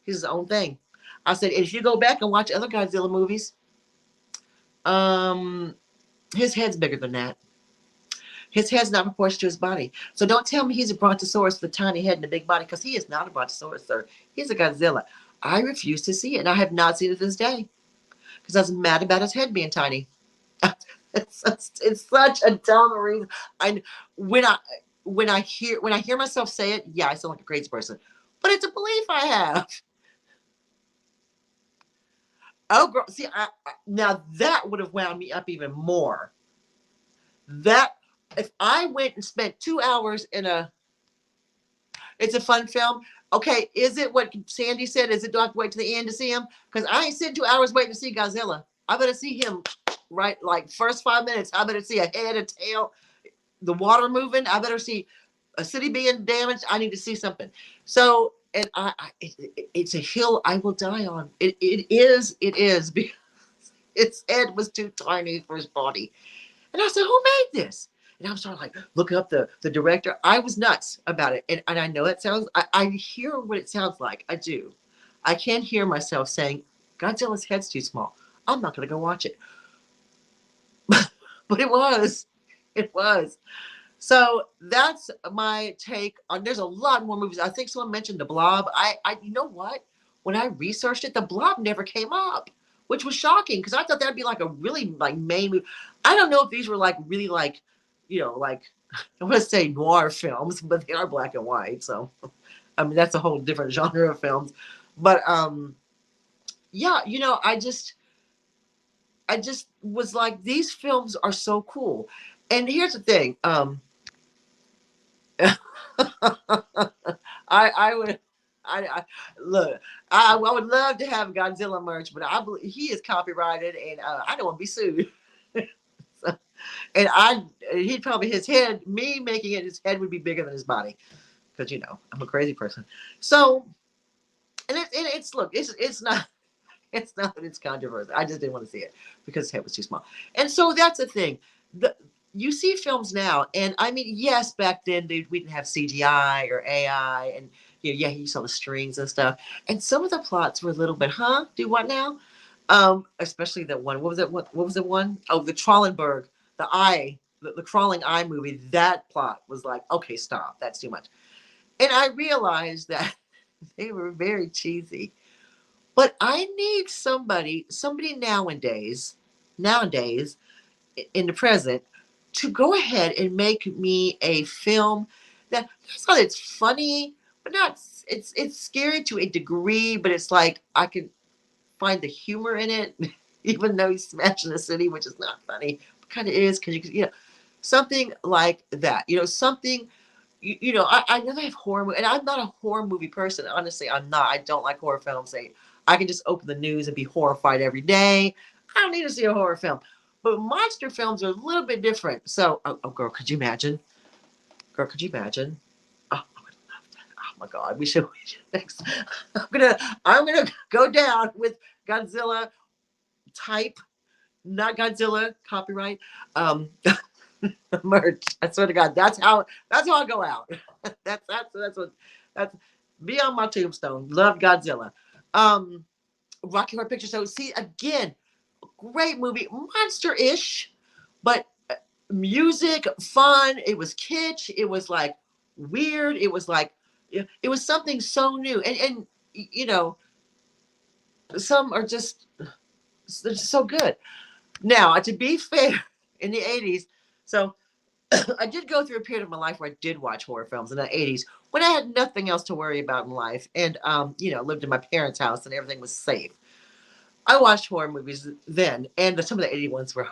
He's his own thing." I said, "If you go back and watch other Godzilla movies, his head's bigger than that. His head's not proportional to his body. So don't tell me he's a brontosaurus with a tiny head and a big body, because he is not a brontosaurus, sir. He's a Godzilla." I refuse to see it, and I have not seen it to this day because I was mad about his head being tiny. It's such a dumb reason. I when I when I hear myself say it, yeah, I sound like a crazy person, but it's a belief I have. Oh, girl, see, now that would have wound me up even more. That if I went and spent 2 hours it's a fun film. Okay, is it what Sandy said? Is it do I have to wait to the end to see him? Because I ain't sitting 2 hours waiting to see Godzilla. I better see him right, like first 5 minutes. I better see a head, a tail, the water moving. I better see a city being damaged. I need to see something. So, and it's a hill I will die on. It is because its head was too tiny for his body. And I said, "Who made this?" And I'm starting like looking up the director. I was nuts about it. And I know it sounds, I hear what it sounds like. I do. I can hear myself saying, Godzilla's head's too small. I'm not going to go watch it. But it was. It was. So that's my take on. There's a lot more movies. I think someone mentioned The Blob. You know what? When I researched it, The Blob never came up, which was shocking because I thought that'd be like a really like main movie. I don't know if these were like really like, like I want to say noir films, but they are black and white. So, I mean that's a whole different genre of films. But yeah, I just was like, these films are so cool. And here's the thing. I would look. I would love to have Godzilla merch, but I believe he is copyrighted, and I don't want to be sued. So, and he'd probably his head. Me making it, his head would be bigger than his body, because I'm a crazy person. So, it's look, it's not. It's not that it's controversial. I just didn't want to see it because his head was too small. And so that's the thing. You see films now, and I mean, yes, back then we didn't have CGI or AI, and yeah, you saw the strings and stuff. And some of the plots were a little bit, do what now? Especially that one. What was it? What was the one? Oh, the Trollenberg, the eye, the Crawling Eye movie, that plot was like, okay, stop, that's too much. And I realized that they were very cheesy. But I need somebody nowadays, in the present, to go ahead and make me a film that that's not it's funny, but not it's scary to a degree, but it's like I can find the humor in it, even though he's smashing the city, which is not funny. Kind of is because something like that. Something. I know they have horror, and I'm not a horror movie person. Honestly, I'm not. I don't like horror films. I can just open the news and be horrified every day. I don't need to see a horror film. But monster films are a little bit different. So, girl, could you imagine? Girl, could you imagine? Oh, I would love that. Oh my God, we should next. I'm gonna go down with Godzilla type, not Godzilla copyright. Merch. I swear to God, that's how I go out. That's what that's be on my tombstone. Love Godzilla. Um, Rocky Horror Picture Show. See again, great movie, monster-ish, but music, fun. It was kitsch. It was like weird. It was like it was something so new. And some are just they're just so good. Now, to be fair, in the 80s, so I did go through a period of my life where I did watch horror films in the 80s when I had nothing else to worry about in life and lived in my parents' house and everything was safe. I watched horror movies then, and some of the 80 ones were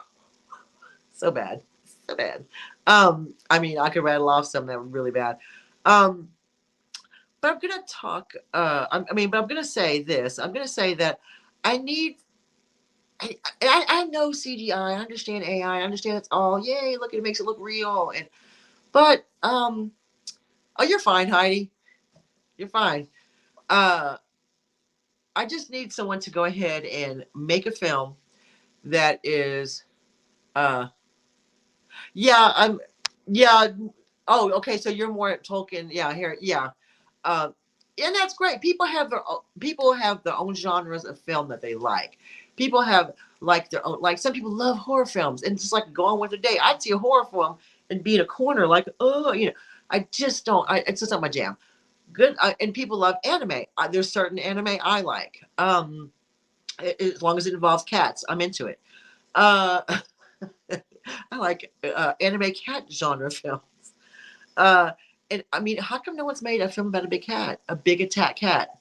so bad. So bad. I could rattle off some that were really bad. Um, but I'm gonna talk but I'm gonna say this. I'm gonna say that I need I know CGI, I understand AI, I understand it's all yay, look, it makes it look real but oh, you're fine, Heidi. You're fine. Uh, I just need someone to go ahead and make a film that is, uh, yeah, yeah. Oh, okay. So you're more Tolkien. Yeah, here, yeah. Uh, and that's great. People have their own genres of film that they like. People have like their own. Like some people love horror films and just like go on with their day. I'd see a horror film and be in a corner like, oh, I just don't. It's just not my jam. Good, and people love anime. There's certain anime I like. As long as it involves cats, I'm into it. Uh, I like anime cat genre films. Uh, and I mean, how come no one's made a film about a big cat, a big attack cat,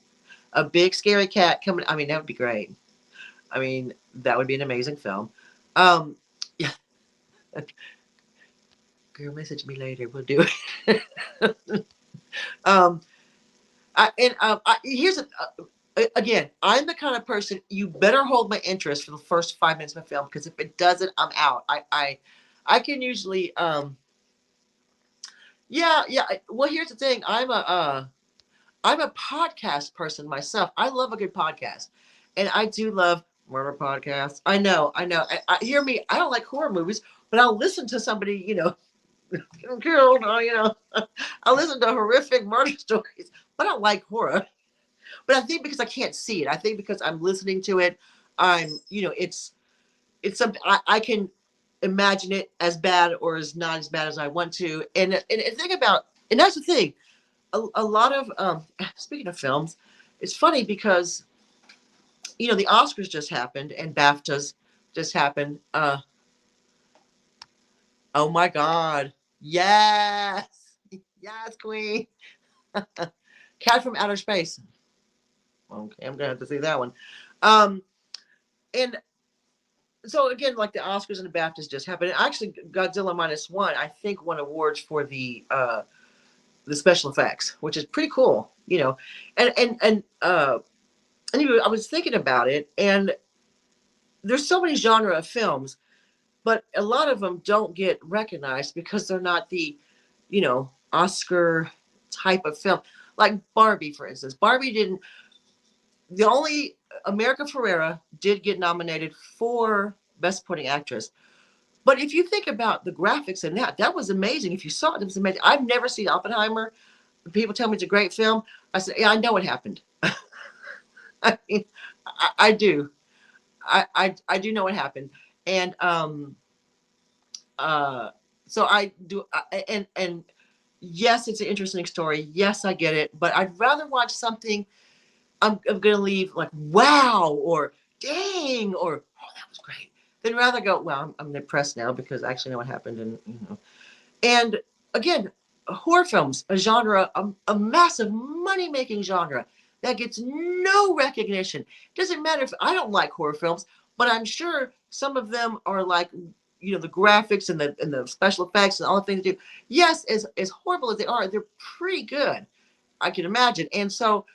a big scary cat coming? I mean, that would be great. I mean, that would be an amazing film. Um, yeah, girl, message me later. We'll do it. um, here's again, I'm the kind of person you better hold my interest for the first 5 minutes of a film because if it doesn't, I'm out. I can usually yeah. Well, here's the thing. I'm a podcast person myself. I love a good podcast, and I do love murder podcasts. I know. Hear me. I don't like horror movies, but I'll listen to somebody getting killed. I'll listen to horrific murder stories, but I don't like horror. But I think because I can't see it, I think because I'm listening to it, it's something I can imagine it as bad or as not as bad as I want to. And think about, and that's the thing. A lot of speaking of films, it's funny because the Oscars just happened and BAFTAs just happened. Oh my God, yes, yes, Queen, Cat from Outer Space. Okay, I'm gonna have to see that one. Um, and so again, like the Oscars and the BAFTAs just happened. And actually, Godzilla minus one, I think, won awards for the special effects, which is pretty cool. Anyway, I was thinking about it, and there's so many genre of films, but a lot of them don't get recognized because they're not the, Oscar type of film. Like Barbie, for instance. Barbie didn't. The only America Ferrera did get nominated for Best Supporting Actress. But if you think about the graphics in that was amazing. If you saw it, it was amazing. I've never seen Oppenheimer. People tell me it's a great film. I said, yeah, I know what happened. I mean, I do. I do know what happened. And uh, So I do, and yes, it's an interesting story. Yes, I get it, but I'd rather watch something I'm gonna leave like wow or dang or oh that was great. Then rather go well I'm depressed now because I actually know what happened and and again horror films a genre a massive money making genre that gets no recognition. Doesn't matter if I don't like horror films, but I'm sure some of them are like the graphics and the special effects and all the things they do. Yes, as horrible as they are, they're pretty good. I can imagine. And so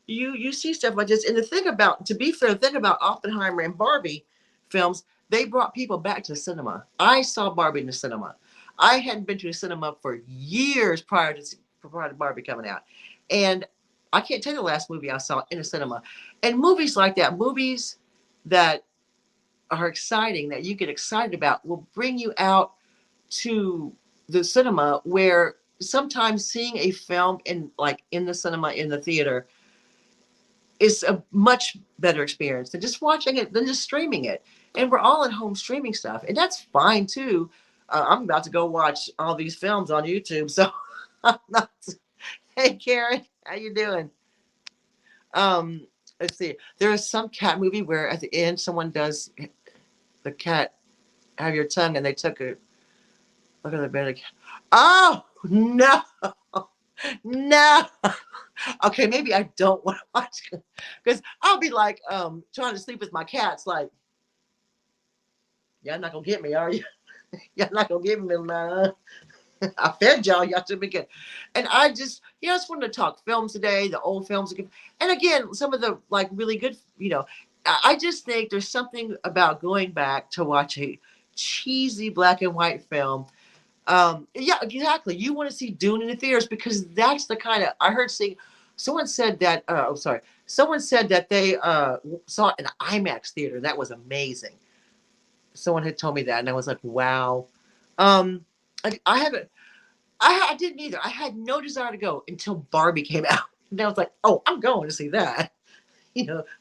you see stuff like this. And the thing about, to be fair, the thing about Oppenheimer and Barbie films, they brought people back to the cinema. I saw Barbie in the cinema. I hadn't been to the cinema for years prior to Barbie coming out. And I can't tell you the last movie I saw in a cinema. And movies like that, movies that are exciting, that you get excited about, will bring you out to the cinema where sometimes seeing a film in the cinema in the theater is a much better experience than just watching it than just streaming it. And we're all at home streaming stuff, and that's fine too. I'm about to go watch all these films on YouTube, so I'm not. Hey Karen, how you doing? Let's see. There is some cat movie where at the end someone does the cat have your tongue, and they took a look at the bed. Oh no, no. Okay, maybe I don't want to watch because I'll be like trying to sleep with my cats. Like, y'all not gonna get me, are you? Y'all not gonna get me, man. I fed y'all. Y'all should be good. And I just, I just wanted to talk films today. The old films, and again, some of the like really good. I just think there's something about going back to watch a cheesy black and white film. Yeah, exactly. You want to see Dune in the theaters because that's the kind of I heard seeing. Someone said that. Oh, sorry. Someone said that they saw it in an IMAX theater. That was amazing. Someone had told me that, and I was like, wow. Um, I haven't. I didn't either. I had no desire to go until Barbie came out, and I was like, oh, I'm going to see that.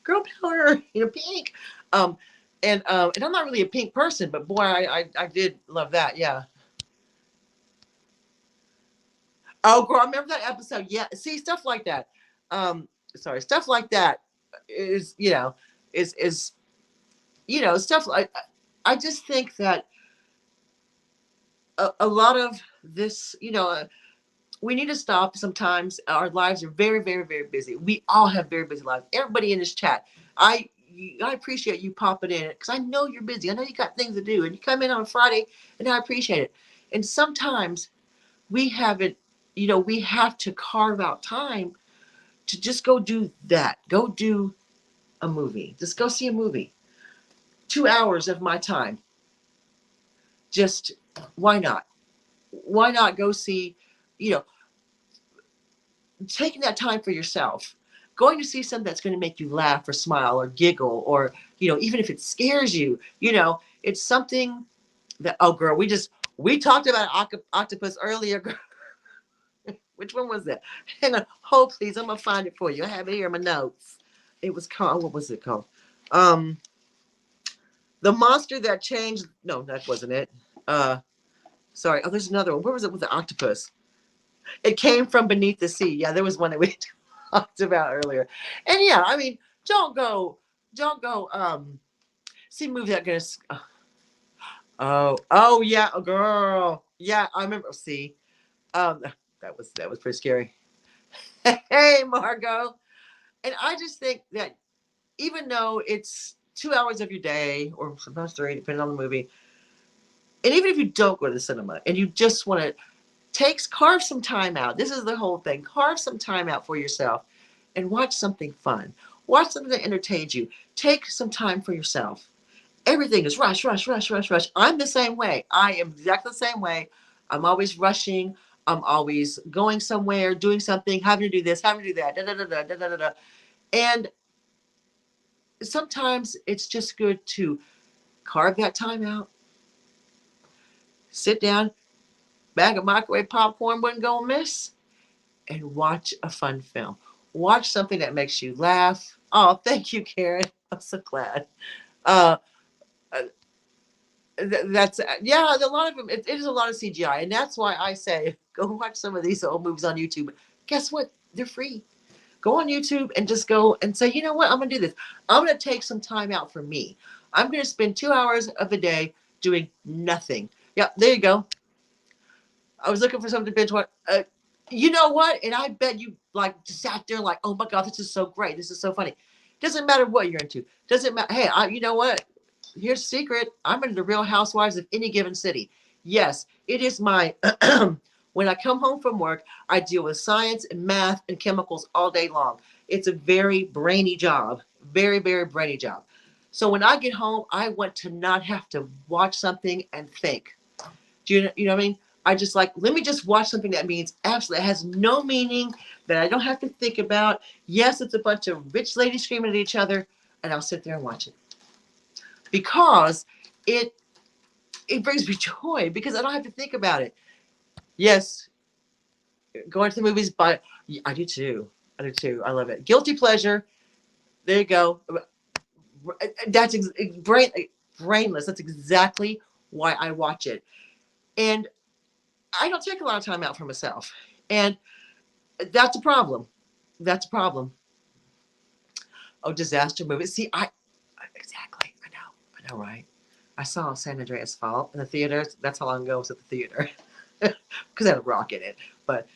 Girl power. Pink. Um, and I'm not really a pink person, but boy, I did love that. Yeah. Oh, girl, I remember that episode. Yeah, see stuff like that. Sorry, stuff like that is stuff like I just think that a lot of this, we need to stop. Sometimes our lives are very, very, very busy. We all have very busy lives. Everybody in this chat, I appreciate you popping in because I know you're busy. I know you got things to do, and you come in on Friday, and I appreciate it. And sometimes we haven't, we have to carve out time to just go do that. Go do a movie. Just go see a movie. 2 hours of my time. Just why not? Why not go see, you know, taking that time for yourself, going to see something that's going to make you laugh or smile or giggle or, even if it scares you, it's something that, oh girl, we talked about octopus earlier. Which one was that? Hang on. Hold please. I'm going to find it for you. I have it here in my notes. It was called, what was it called? Um, The Monster That Changed. No, that wasn't it. Uh, Sorry. Oh, there's another one. Where was it with the octopus? It came from beneath the sea. Yeah, there was one that we talked about earlier. And yeah, I mean, don't go see movies that gonna oh yeah, a girl. Yeah, I remember see. That was pretty scary. Hey, Margot. And I just think that even though it's 2 hours of your day, or sometimes three, depending on the movie, and even if you don't go to the cinema and you just want to carve some time out. This is the whole thing. Carve some time out for yourself and watch something fun. Watch something that entertains you. Take some time for yourself. Everything is rush, rush, rush, rush, rush. I'm the same way. I am exactly the same way. I'm always rushing. I'm always going somewhere, doing something, having to do this, having to do that, da da da da da da da. And sometimes it's just good to carve that time out, sit down, bag of microwave popcorn wouldn't go amiss, and watch a fun film. Watch something that makes you laugh. Oh, thank you, Karen. I'm so glad. Uh, That's yeah. A lot of them. It is a lot of CGI, and that's why I say go watch some of these old movies on YouTube. Guess what? They're free. Go on YouTube and just go and say, you know what? I'm gonna do this. I'm gonna take some time out for me. I'm gonna spend 2 hours of the day doing nothing. Yeah, there you go. I was looking for something to binge watch. You know what? And I bet you like sat there like, oh my god, this is so great. This is so funny. Doesn't matter what you're into. Doesn't matter. Hey, you know what? Here's a secret. I'm into the Real Housewives of any given city. Yes, it is my. When I come home from work, I deal with science and math and chemicals all day long. It's a very brainy job. Very, very brainy job. So when I get home, I want to not have to watch something and think. Do you know what I mean? I just like, let me just watch something that means absolutely, it has no meaning, that I don't have to think about. Yes, it's a bunch of rich ladies screaming at each other, and I'll sit there and watch it. Because it brings me joy because I don't have to think about it. Yes, going to the movies, but I do too. I do too. I love it. Guilty pleasure. There you go. That's brainless. That's exactly why I watch it. And I don't take a lot of time out for myself. And that's a problem. That's a problem. Oh, disaster movies. See, exactly. I know, right? I saw San Andreas Fault in the theaters. That's how long ago I was at the theater. Because I had a rock in it. But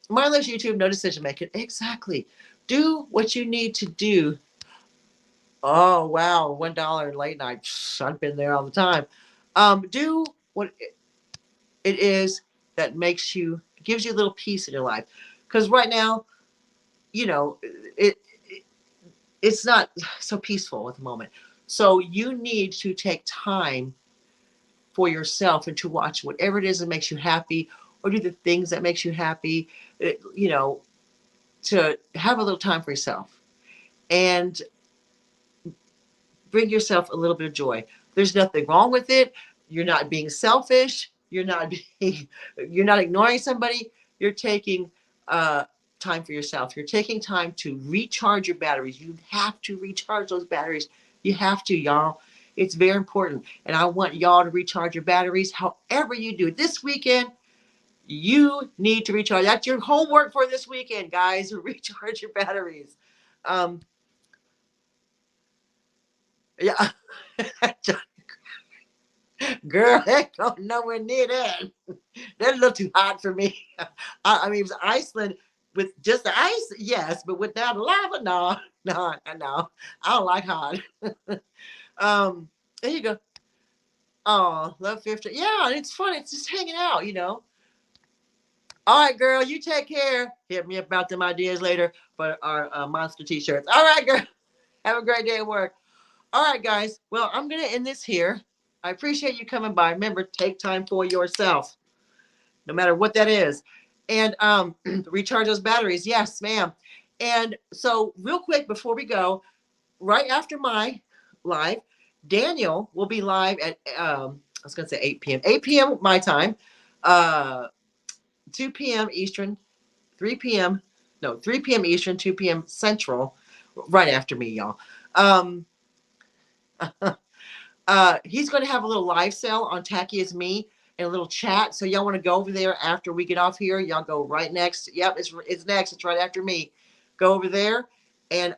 mindless YouTube, no decision making. Exactly. Do what you need to do. Oh wow, $1 in late night. I've been there all the time. Do what it is that gives you a little peace in your life. Because right now, you know, it's not so peaceful at the moment. So you need to take time for yourself and to watch whatever it is that makes you happy or do the things that makes you happy, you know, to have a little time for yourself and bring yourself a little bit of joy. There's nothing wrong with it. You're not being selfish. You're not ignoring somebody. You're taking time for yourself. You're taking time to recharge your batteries. You have to recharge those batteries. You have to, y'all. It's very important. And I want y'all to recharge your batteries however you do it. This weekend, you need to recharge. That's your homework for this weekend, guys. Recharge your batteries. Um, yeah. Girl, heck, oh, nowhere near that. That's a little too hot for me. I mean, it was Iceland with just the ice, yes, but without lava, no, no, no. I don't like hot. There you go. Oh, love 50. Yeah, it's fun. It's just hanging out, you know. All right, girl, you take care. Hit me about them ideas later for our monster t-shirts. All right, girl. Have a great day at work. All right, guys. Well, I'm going to end this here. I appreciate you coming by. Remember, take time for yourself, no matter what that is. And recharge those batteries. Yes, ma'am. And so, real quick before we go, right after my live, Daniel will be live at, I was going to say 8 p.m. 8 p.m. my time, 2 p.m. Eastern, 3 p.m. No, 3 p.m. Eastern, 2 p.m. Central, right after me, y'all. He's going to have a little live sale on Tacky Is Me and a little chat. So y'all want to go over there after we get off here? Y'all go right next. Yep, it's next. It's right after me. Go over there and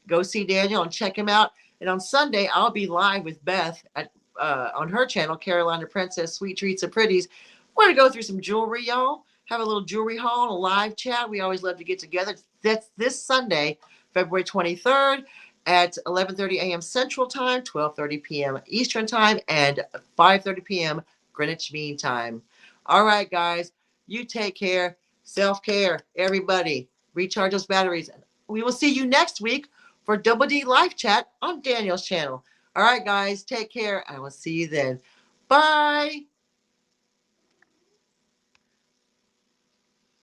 go see Daniel and check him out. And on Sunday, I'll be live with Beth at on her channel, Carolina Princess Sweet Treats and Pretties. We're going to go through some jewelry, y'all. Have a little jewelry haul, a live chat. We always love to get together. That's this Sunday, February 23rd. At 11:30 a.m. Central Time, 12:30 p.m. Eastern Time, and 5:30 p.m. Greenwich Mean Time. All right, guys, you take care. Self-care, everybody. Recharge those batteries. We will see you next week for Double D Live Chat on Daniel's channel. All right, guys, take care. I will see you then. Bye.